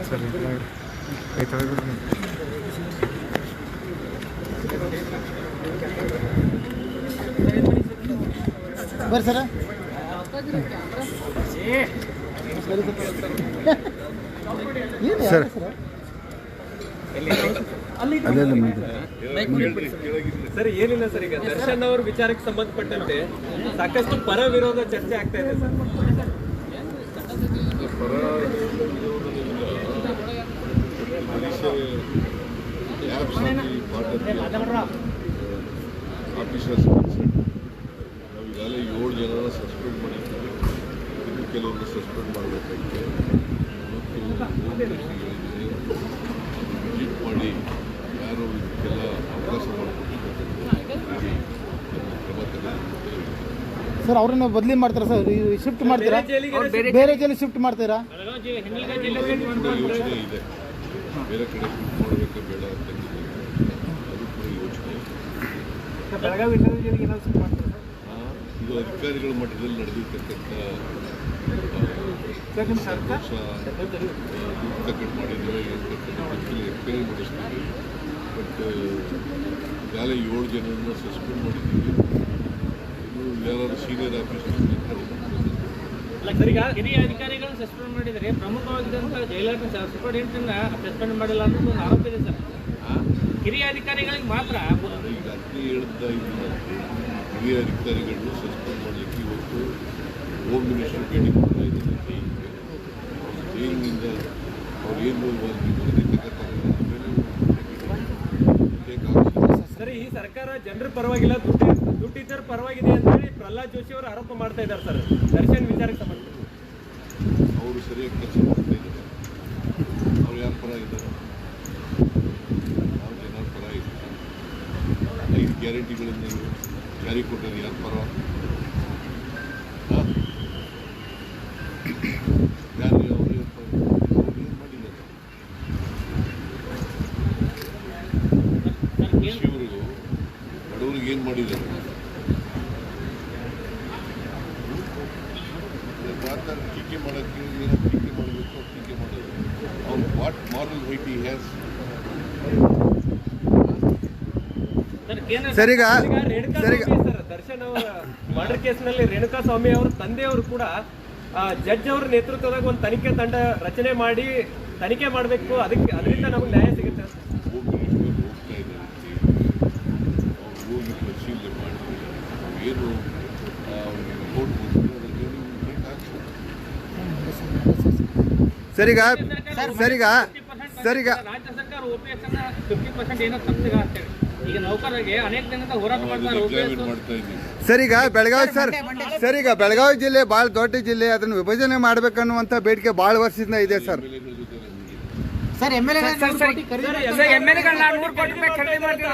ಸರಿ ಬರ್ರಿ ಸರ sir sir ಏನಿಲ್ಲ ಸರ್, ಈಗ ದರ್ಶನ್ ಅವ್ರ ವಿಚಾರಕ್ಕೆ ಸಂಬಂಧಪಟ್ಟಂತೆ ಸಾಕಷ್ಟು ಪರ ವಿರೋಧ ಚರ್ಚೆ ಆಗ್ತಾ ಇದೆ ಸರ್. ಆಫೀಸರ್ಸ್ ನಾವು ಈಗಾಗಲೇ 7 ಜನರ ಸಸ್ಪೆಂಡ್ ಮಾಡಿದ್ದೀವಿ. ಇನ್ನು ಕೆಲವೊಂದು ಸಸ್ಪೆಂಡ್ ಮಾಡಬೇಕಾಗಿದೆ ಮತ್ತು ವಿಸಿಟ್ ಮಾಡಿ ಯಾರು ಇದಕ್ಕೆಲ್ಲ ಅವಕಾಶ ಮಾಡಿಕೊಟ್ಟಿದ್ದಾರೆ ಕ್ರಮ ತೆಗೆದುಕೊಳ್ತೇವೆ. ಸರ್ ಅವ್ರನ್ನ ಬದಲಿ ಮಾಡ್ತಾರಾ ಸರ್? ಶಿಫ್ಟ್ ಮಾಡ್ತೀರಾ? ಬೇರೆ ಜೈಲಿಗೆ ಶಿಫ್ಟ್ ಮಾಡ್ತೀರಾ? ಯೋಚನೆ ಇದೆ, ಬೇರೆ ಕಡೆ ಶಿಫ್ಟ್ ಮಾಡಬೇಕಾ ಬೇಡ ಅಂತ ಅದು ಕೂಡ ಯೋಚನೆ ಇದೆ. ಇದು ಅಧಿಕಾರಿಗಳ ಮಟ್ಟದಲ್ಲಿ ನಡೆದಿರ್ತಕ್ಕಂಥ ಸಂತೋಷ ಕಟ್ ಮಾಡಿದ್ದೇವೆ ಎಕ್ಸ್ಪ್ಲೇನ್ ಮಾಡಿಸ್ತೀವಿ. ಬಟ್ ಈಗಾಗಲೇ 7 ಜನರನ್ನು ಸಸ್ಪೆಂಡ್ ಮಾಡಿದ್ದೀವಿ. ಇನ್ನು ಯಾರಾದ್ರು ಸೀನಿಯರ್ ಆಫೀಸರ್ಸ್ ಹಿರಿಯ ಅಧಿಕಾರಿಗಳನ್ನು ಸಸ್ಪೆಂಡ್ ಮಾಡಿದರೆ ಪ್ರಮುಖವಾಗಿದ್ದಂಥ ಜೈಲರ್ನ ಸೂಪರಿಂಟೆಂಡೆಂಟ್ನ ಸಸ್ಪೆಂಡ್ ಮಾಡಿಲ್ಲ ಅನ್ನೋದು ಒಂದು ಆರೋಪ ಇದೆ ಸರ್. ಹಿರಿಯ ಅಧಿಕಾರಿಗಳಿಗೆ ಮಾತ್ರ ಈಗ ಅಗ್ನಿ ಹೇಳ್ತಾ ಇದ್ದೀನಿ. ಹಿರಿಯ ಅಧಿಕಾರಿಗಳನ್ನು ಸಸ್ಪೆಂಡ್ ಮಾಡಲಿಕ್ಕೆ ಇವತ್ತು ಹೋಮ್ ಮಿನಿಸ್ಟರ್ ಭೇಟಿ ಕೊಡ್ತಾ ಇದ್ದೀನಿ. ಜೈಲಿನಿಂದ ಅವ್ರು ಏನು ಸರ್, ಈ ಸರ್ಕಾರ ಜನರ ಪರವಾಗಿಲ್ಲ, ದುಡ್ಡಿದ್ದರ ಪರವಾಗಿದೆ ಅಂತ ಹೇಳಿ ಪ್ರಹ್ಲಾದ್ ಜೋಶಿ ಅವರು ಆರೋಪ ಮಾಡ್ತಾ ಇದ್ದಾರೆ ಸರ್. ದರ್ಶನ್ ವಿಚಾರಕ್ಕೆ ಸಂಬಂಧಪಟ್ಟ ಅವರು ಸರಿಯಾಗಿ ಕೆಲಸ ಮಾಡ್ತಾ ಇದ್ದಾರೆ. ಅವ್ರು ಯಾರ ಪರ ಇದ್ದಾರೆ? ನಾವು ಜನರ ಪರ ಇದ್ದಾರೆ. 5 ಗ್ಯಾರಂಟಿಗಳನ್ನು ಜಾರಿ ಕೊಟ್ಟರೆ ಯಾರ ಪರ? ಯಾರು ಅವರು ಏನು ಮಾಡಿದ್ದಾರೆ? ಕೃಷಿಯವರು ಬಡವರಿಗೆ ಏನು ಮಾಡಿದ್ದಾರೆ? ಮಾತಾಡಿ ಟೀಕೆ ಮಾಡೋಕ್ಕೆ ಏನೋ ಟೀಕೆ ಮಾಡಬೇಕು, ಟೀಕೆ ಮಾಡೋದು. ಅವ್ರು what moral right he has? ಸರಿಗ ದರ್ಶನ್ ಅವರ ಮರ್ಡರ್ ಕೇಸ್ನಲ್ಲಿ ರೇಣುಕಾ ಸ್ವಾಮಿ ಅವರ ತಂದೆಯವರು ಕೂಡ ಜಡ್ಜ್ ಅವರ ನೇತೃತ್ವದಾಗ ಒಂದು ತನಿಖೆ ತಂಡ ರಚನೆ ಮಾಡಿ ತನಿಖೆ ಮಾಡಬೇಕು, ಅದರಿಂದ ನಮಗೆ ನ್ಯಾಯ ಸಿಗುತ್ತೆ. ಹೋಮ್ ಮಿನಿಸ್ಟರ್ ಹೋಗ್ತಾ ಇದ್ದಾರೆ, ಅವ್ರು ಹೋಗಿ ಪರಿಶೀಲನೆ ಮಾಡಿ ಏನು ರಿಪೋರ್ಟ್ ಸರಿಗ ಸರಿಗ ಸರಿಗ ರಾಜ್ಯ ಸರ್ಕಾರ OPS ಅನ್ನ 50% ಏನೋ ತಪ್ಪಿಗ ಅಂತೇಳಿ ಈಗ ನೌಕರರಿಗೆ ಅನೇಕ ದಿನದಿಂದ ಹೋರಾಟ ಮಾಡ್ತಾರೆ. ಮಾಡ್ತಾ ಇದ್ದೀವಿ. ಸರಿಗ ಬೆಳಗಾವಿ ಜಿಲ್ಲೆ ಭಾಳ ದೊಡ್ಡ ಜಿಲ್ಲೆ, ಅದನ್ನು ವಿಭಜನೆ ಮಾಡ್ಬೇಕನ್ನುವಂಥ ಬೇಡಿಕೆ ಭಾಳ ವರ್ಷದಿಂದ ಇದೆ ಸರ್. ಸರ್ ಎಮ್ಎಲ್ಎಗಳನ್ನ 100 ಕೋಟಿ ಖರೀದಿ ಮಾಡ್ತೀವಿ.